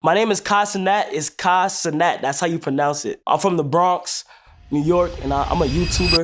My name is Kai Cenat. It's Kai Cenat. That's how you pronounce it. I'm from the Bronx, New York, and I'm a YouTuber.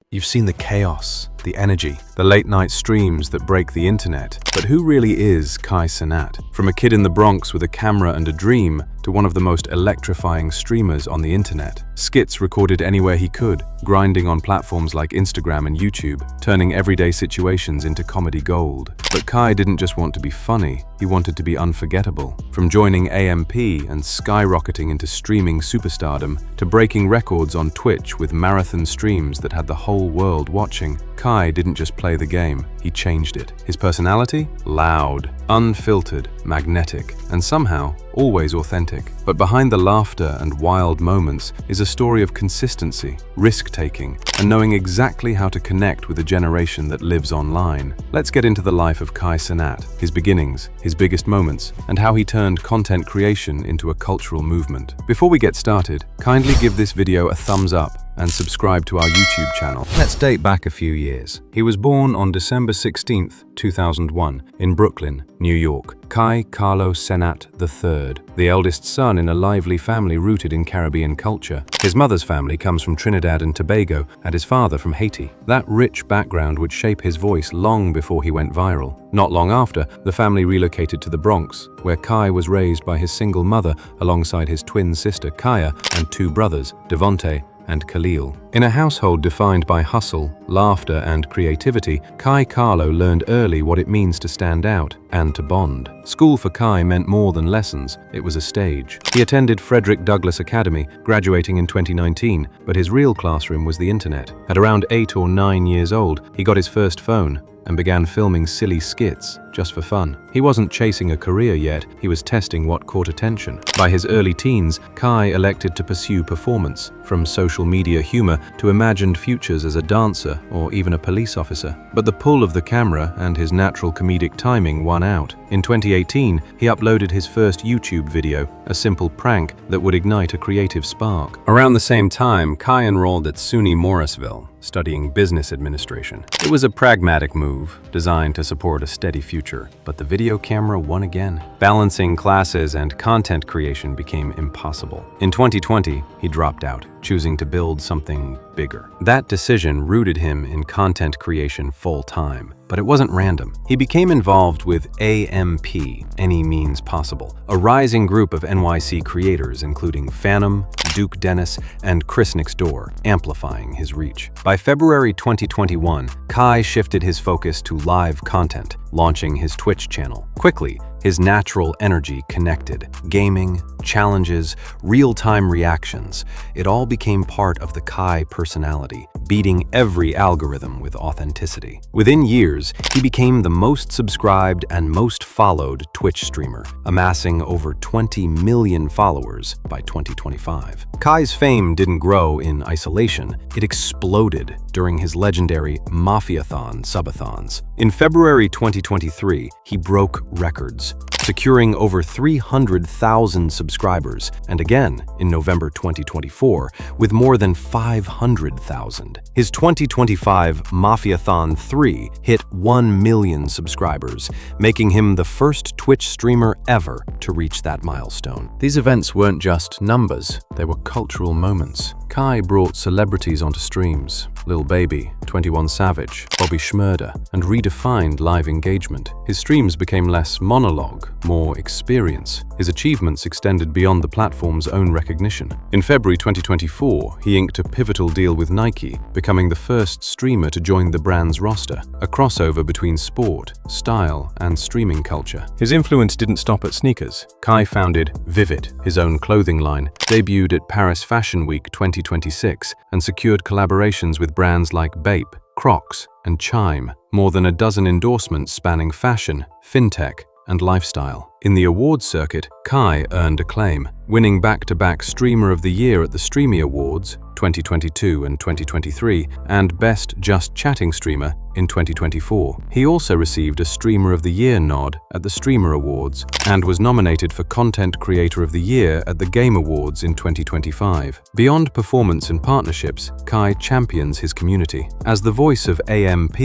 You've seen the chaos, the energy, the late-night streams that break the internet. But who really is Kai Cenat? From a kid in the Bronx with a camera and a dream to one of the most electrifying streamers on the internet. Skits recorded anywhere he could, grinding on platforms like Instagram and YouTube, turning everyday situations into comedy gold. But Kai didn't just want to be funny, he wanted to be unforgettable. From joining AMP and skyrocketing into streaming superstardom, to breaking records on Twitch with marathon streams that had the whole world watching, Kai didn't just play the game, he changed it. His personality? Loud, unfiltered, magnetic, and somehow always authentic. But behind the laughter and wild moments is a story of consistency, risk-taking, and knowing exactly how to connect with a generation that lives online. Let's get into the life of Kai Cenat, his beginnings, his biggest moments, and how he turned content creation into a cultural movement. Before we get started, kindly give this video a thumbs up and subscribe to our YouTube channel. Let's date back a few years. He was born on December 16th, 2001, in Brooklyn, New York. Kai Carlo Cenat III, the eldest son in a lively family rooted in Caribbean culture. His mother's family comes from Trinidad and Tobago, and his father from Haiti. That rich background would shape his voice long before he went viral. Not long after, the family relocated to the Bronx, where Kai was raised by his single mother alongside his twin sister Kaya and two brothers, Devonte and Khalil. In a household defined by hustle, laughter, and creativity, Kai Carlo learned early what it means to stand out and to bond. School for Kai meant more than lessons, it was a stage. He attended Frederick Douglass Academy, graduating in 2019, but his real classroom was the internet. At around 8 or 9 years old, he got his first phone and began filming silly skits just for fun. He wasn't chasing a career yet, he was testing what caught attention. By his early teens, Kai elected to pursue performance, from social media humor to imagined futures as a dancer or even a police officer. But the pull of the camera and his natural comedic timing won out. In 2018, he uploaded his first YouTube video, a simple prank that would ignite a creative spark. Around the same time, Kai enrolled at SUNY Morrisville, studying business administration. It was a pragmatic move, designed to support a steady future, but the video camera won again. Balancing classes and content creation became impossible. In 2020, he dropped out, choosing to build something bigger. That decision rooted him in content creation full-time. But it wasn't random. He became involved with AMP, Any Means Possible, a rising group of NYC creators including Fanum, Duke Dennis, and Chris Next Door, amplifying his reach. By February 2021, Kai shifted his focus to live content, launching his Twitch channel. Quickly, his natural energy connected. Gaming, challenges, real-time reactions. It all became part of the Kai personality, beating every algorithm with authenticity. Within years, he became the most subscribed and most followed Twitch streamer, amassing over 20 million followers by 2025. Kai's fame didn't grow in isolation, it exploded during his legendary Mafiathon subathons. In February 2023, he broke records, securing over 300,000 subscribers, and again in November 2024 with more than 500,000. His 2025 Mafiathon 3 hit 1 million subscribers, making him the first Twitch streamer ever to reach that milestone. These events weren't just numbers, they were cultural moments. Kai brought celebrities onto streams, Lil Baby, 21 Savage, Bobby Shmurda, and redefined live engagement. His streams became less monologue, more experience. His achievements extended beyond the platform's own recognition. In February 2024, he inked a pivotal deal with Nike, becoming the first streamer to join the brand's roster, a crossover between sport, style, and streaming culture. His influence didn't stop at sneakers. Kai founded Vivid, his own clothing line, debuted at Paris Fashion Week 2026, and secured collaborations with brands like Bape, Crocs, and Chime. More than a dozen endorsements spanning fashion, fintech, and lifestyle. In the awards circuit, Kai earned acclaim, winning back-to-back Streamer of the Year at the Streamy Awards 2022 and 2023, and Best Just Chatting Streamer in 2024. He also received a Streamer of the Year nod at the Streamer Awards and was nominated for Content Creator of the Year at the Game Awards in 2025. Beyond performance and partnerships, Kai champions his community. As the voice of AMP,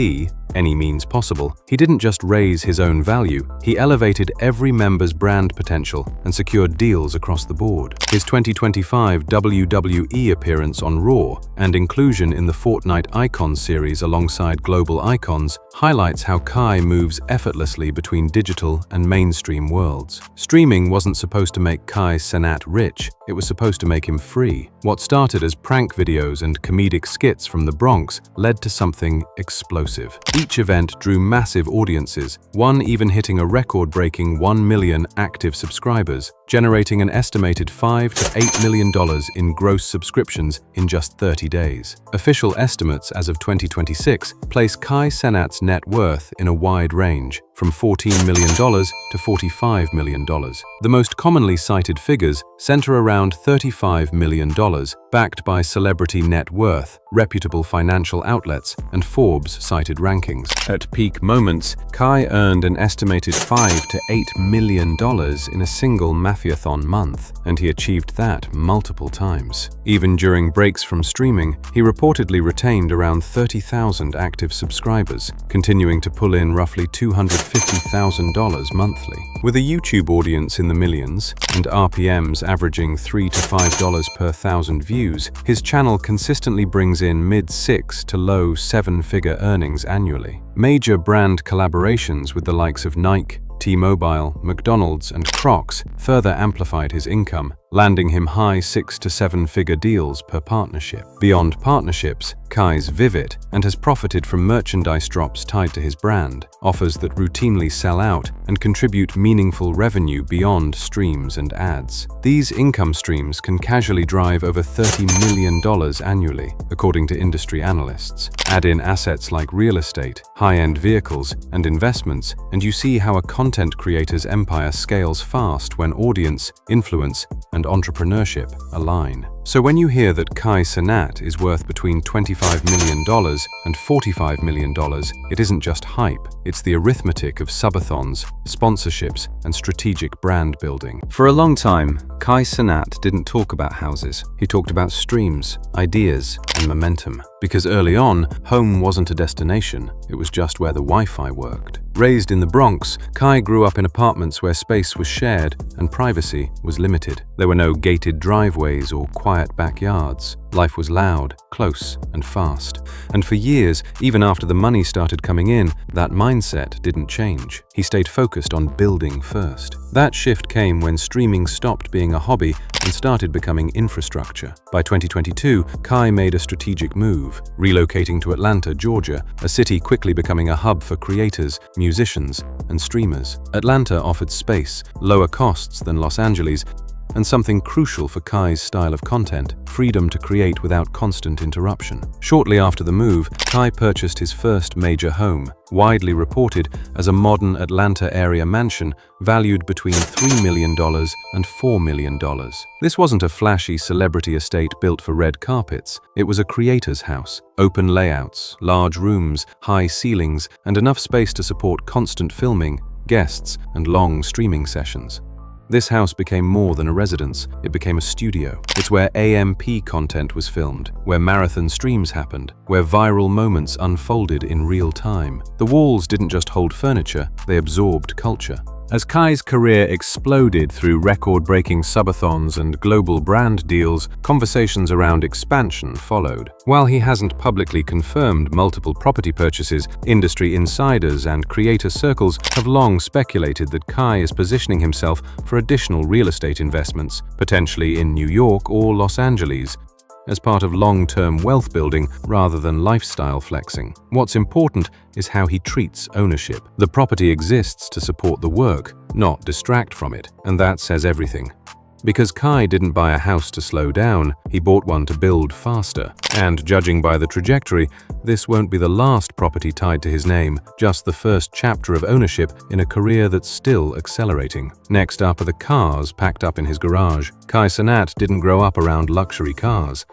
Any Means Possible, he didn't just raise his own value, he elevated every member members' brand potential and secured deals across the board. His 2025 WWE appearance on Raw and inclusion in the Fortnite Icons series alongside global icons highlights how Kai moves effortlessly between digital and mainstream worlds. Streaming wasn't supposed to make Kai Cenat rich, it was supposed to make him free. What started as prank videos and comedic skits from the Bronx led to something explosive. Each event drew massive audiences, one even hitting a record-breaking 1 million active subscribers, generating an estimated $5 to $8 million in gross subscriptions in just 30 days. Official estimates as of 2026 place Kai Cenat's net worth in a wide range, from $14 million to $45 million. The most commonly cited figures center around $35 million, backed by celebrity net worth, reputable financial outlets, and Forbes-cited rankings. At peak moments, Kai earned an estimated $5 to $8 million in a single Mafiathon month, and he achieved that multiple times. Even during breaks from streaming, he reportedly retained around 30,000 active subscribers, continuing to pull in roughly $250,000 monthly. With a YouTube audience in the millions and RPMs averaging $3 to $5 per thousand views, his channel consistently brings in mid-6 to low seven-figure earnings annually. Major brand collaborations with the likes of Nike, T-Mobile, McDonald's, and Crocs further amplified his income, landing him high 6 to 7-figure deals per partnership. Beyond partnerships, Kai's vivid and has profited from merchandise drops tied to his brand, offers that routinely sell out and contribute meaningful revenue beyond streams and ads. These income streams can casually drive over $30 million annually, according to industry analysts. Add in assets like real estate, high-end vehicles, and investments, and you see how a content creator's empire scales fast when audience, influence, and entrepreneurship align. So when you hear that Kai Cenat is worth between $25 million and $45 million, it isn't just hype, it's the arithmetic of subathons, sponsorships, and strategic brand building. For a long time, Kai Cenat didn't talk about houses. He talked about streams, ideas, and momentum. Because early on, home wasn't a destination, it was just where the Wi-Fi worked. Raised in the Bronx, Kai grew up in apartments where space was shared and privacy was limited. There were no gated driveways or quiet backyards. Life was loud, close, and fast. And for years, even after the money started coming in, that mindset didn't change. He stayed focused on building first. That shift came when streaming stopped being a hobby and started becoming infrastructure. By 2022, Kai made a strategic move, relocating to Atlanta, Georgia, a city quickly becoming a hub for creators, musicians, and streamers. Atlanta offered space, lower costs than Los Angeles, and something crucial for Kai's style of content, freedom to create without constant interruption. Shortly after the move, Kai purchased his first major home, widely reported as a modern Atlanta area mansion valued between $3 million and $4 million. This wasn't a flashy celebrity estate built for red carpets. It was a creator's house. Open layouts, large rooms, high ceilings, and enough space to support constant filming, guests, and long streaming sessions. This house became more than a residence, it became a studio. It's where AMP content was filmed, where marathon streams happened, where viral moments unfolded in real time. The walls didn't just hold furniture, they absorbed culture. As Kai's career exploded through record-breaking subathons and global brand deals, conversations around expansion followed. While he hasn't publicly confirmed multiple property purchases, industry insiders and creator circles have long speculated that Kai is positioning himself for additional real estate investments, potentially in New York or Los Angeles, as part of long-term wealth building rather than lifestyle flexing. What's important is how he treats ownership. The property exists to support the work, not distract from it, and that says everything. Because Kai didn't buy a house to slow down, he bought one to build faster. And judging by the trajectory, this won't be the last property tied to his name, just the first chapter of ownership in a career that's still accelerating. Next up are the cars packed up in his garage. Kai Cenat didn't grow up around luxury cars.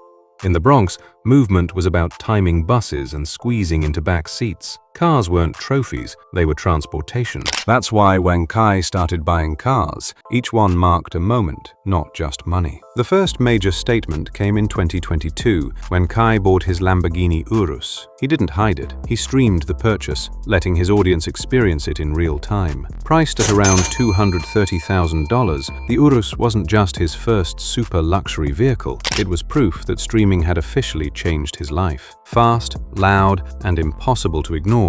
In the Bronx, Movement was about timing buses and squeezing into back seats. Cars weren't trophies, they were transportation. That's why when Kai started buying cars, each one marked a moment, not just money. The first major statement came in 2022, when Kai bought his Lamborghini Urus. He didn't hide it, he streamed the purchase, letting his audience experience it in real time. Priced at around $230,000, the Urus wasn't just his first super luxury vehicle, it was proof that streaming had officially changed his life. Fast, loud, and impossible to ignore,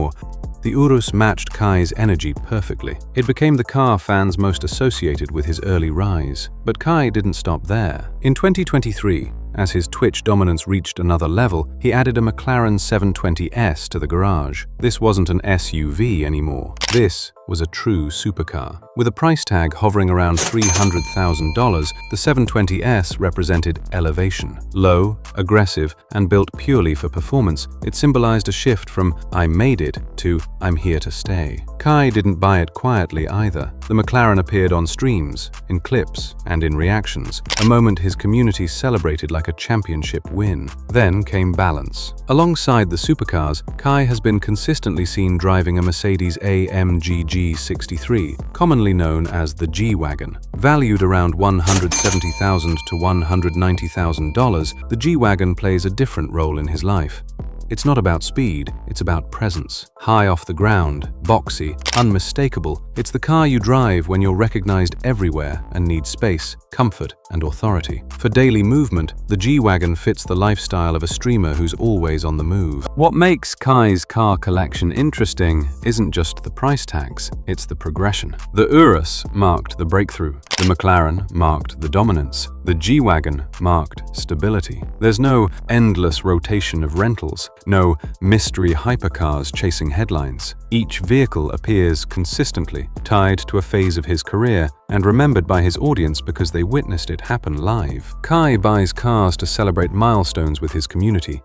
the Urus matched Kai's energy perfectly. It became the car fans most associated with his early rise. But Kai didn't stop there. In 2023, as his Twitch dominance reached another level, he added a McLaren 720S to the garage. This wasn't an SUV anymore. This was a true supercar. With a price tag hovering around $300,000, the 720S represented elevation. Low, aggressive, and built purely for performance, it symbolized a shift from "I made it" to "I'm here to stay." Kai didn't buy it quietly either. The McLaren appeared on streams, in clips, and in reactions, a moment his community celebrated like a championship win. Then came balance. Alongside the supercars, Kai has been consistently seen driving a Mercedes-AMG G63, commonly known as the G-Wagon. Valued around $170,000 to $190,000, the G-Wagon plays a different role in his life. It's not about speed, it's about presence. High off the ground, boxy, unmistakable, it's the car you drive when you're recognized everywhere and need space, comfort, and authority. For daily movement, the G-Wagon fits the lifestyle of a streamer who's always on the move. What makes Kai's car collection interesting isn't just the price tags, it's the progression. The Urus marked the breakthrough. The McLaren marked the dominance. The G-Wagon marked stability. There's no endless rotation of rentals, no mystery hypercars chasing headlines. Each vehicle appears consistently, tied to a phase of his career, and remembered by his audience because they witnessed it happen live. Kai buys cars to celebrate milestones with his community.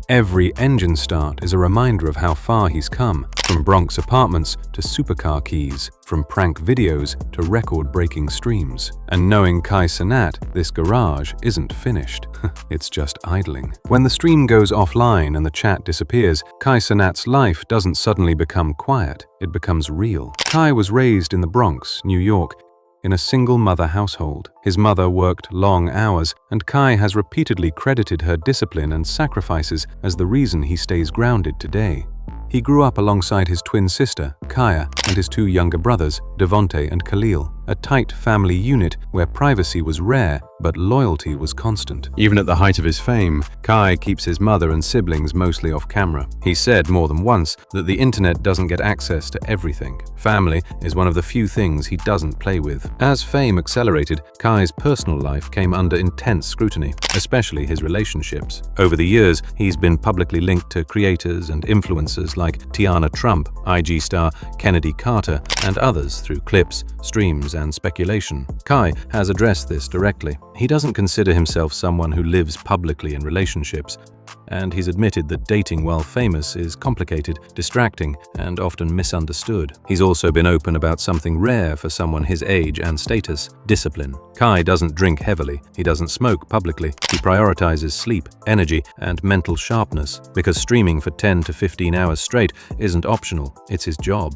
Every engine start is a reminder of how far he's come, from Bronx apartments to supercar keys, from prank videos to record-breaking streams. And knowing Kai Cenat, this garage isn't finished. It's just idling. When the stream goes offline and the chat disappears, Kai Cenat's life doesn't suddenly become quiet, it becomes real. Kai was raised in the Bronx, New York, in a single-mother household. His mother worked long hours, and Kai has repeatedly credited her discipline and sacrifices as the reason he stays grounded today. He grew up alongside his twin sister, Kaya, and his two younger brothers, Devonte and Khalil, a tight family unit where privacy was rare, but loyalty was constant. Even at the height of his fame, Kai keeps his mother and siblings mostly off camera. He said more than once that the internet doesn't get access to everything. Family is one of the few things he doesn't play with. As fame accelerated, Kai's personal life came under intense scrutiny, especially his relationships. Over the years, he's been publicly linked to creators and influencers like Tiana Trump, IG star Kennedy Carter, and others through clips, streams, and speculation. Kai has addressed this directly. He doesn't consider himself someone who lives publicly in relationships, and he's admitted that dating while famous is complicated, distracting, and often misunderstood. He's also been open about something rare for someone his age and status: discipline. Kai doesn't drink heavily, he doesn't smoke publicly, he prioritizes sleep, energy, and mental sharpness, because streaming for 10 to 15 hours straight isn't optional, it's his job.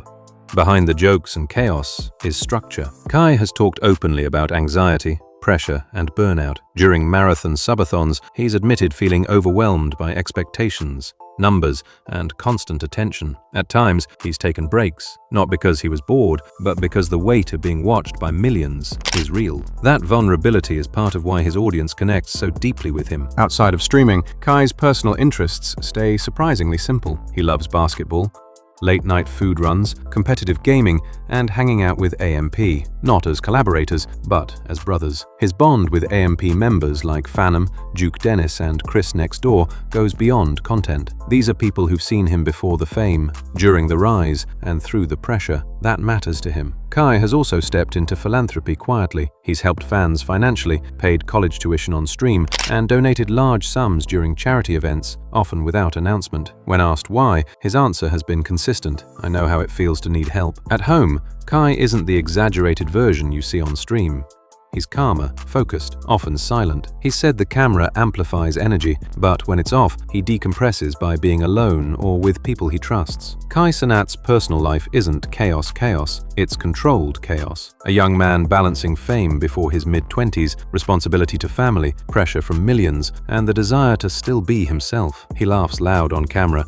Behind the jokes and chaos is structure. Kai has talked openly about anxiety, pressure, and burnout. During marathon subathons, he's admitted feeling overwhelmed by expectations, numbers, and constant attention. At times, he's taken breaks, not because he was bored, but because the weight of being watched by millions is real. That vulnerability is part of why his audience connects so deeply with him. Outside of streaming, Kai's personal interests stay surprisingly simple. He loves basketball, late-night food runs, competitive gaming, and hanging out with AMP, not as collaborators, but as brothers. His bond with AMP members like Fanum, Duke Dennis, and Chris Next Door goes beyond content. These are people who've seen him before the fame, during the rise, and through the pressure. That matters to him. Kai has also stepped into philanthropy quietly. He's helped fans financially, paid college tuition on stream, and donated large sums during charity events, often without announcement. When asked why, his answer has been consistent: "I know how it feels to need help." At home, Kai isn't the exaggerated version you see on stream. He's calmer, focused, often silent. He said the camera amplifies energy, but when it's off, he decompresses by being alone or with people he trusts. Kai Cenat's personal life isn't chaos, it's controlled chaos. A young man balancing fame before his mid-20s, responsibility to family, pressure from millions, and the desire to still be himself. He laughs loud on camera,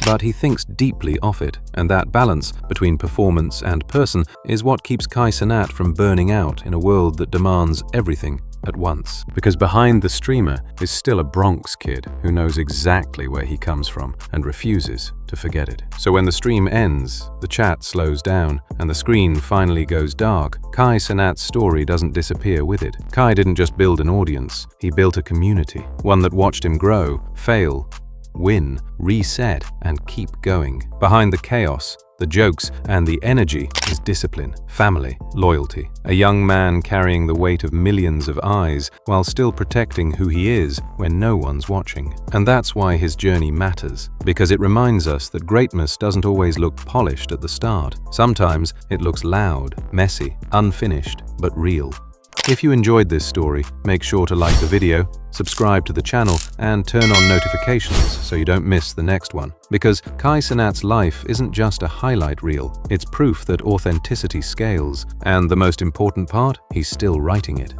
but he thinks deeply off it, and that balance between performance and person is what keeps Kai Cenat from burning out in a world that demands everything at once. Because behind the streamer is still a Bronx kid who knows exactly where he comes from and refuses to forget it. So when the stream ends, the chat slows down, and the screen finally goes dark, Kai Cenat's story doesn't disappear with it. Kai didn't just build an audience, he built a community, one that watched him grow, fail, win, reset, and keep going. Behind the chaos, the jokes, and the energy is discipline, family, loyalty. A young man carrying the weight of millions of eyes while still protecting who he is when no one's watching. And that's why his journey matters, because it reminds us that greatness doesn't always look polished at the start. Sometimes it looks loud, messy, unfinished, but real. If you enjoyed this story, make sure to like the video, subscribe to the channel, and turn on notifications so you don't miss the next one. Because Kai Cenat's life isn't just a highlight reel, it's proof that authenticity scales, and the most important part, he's still writing it.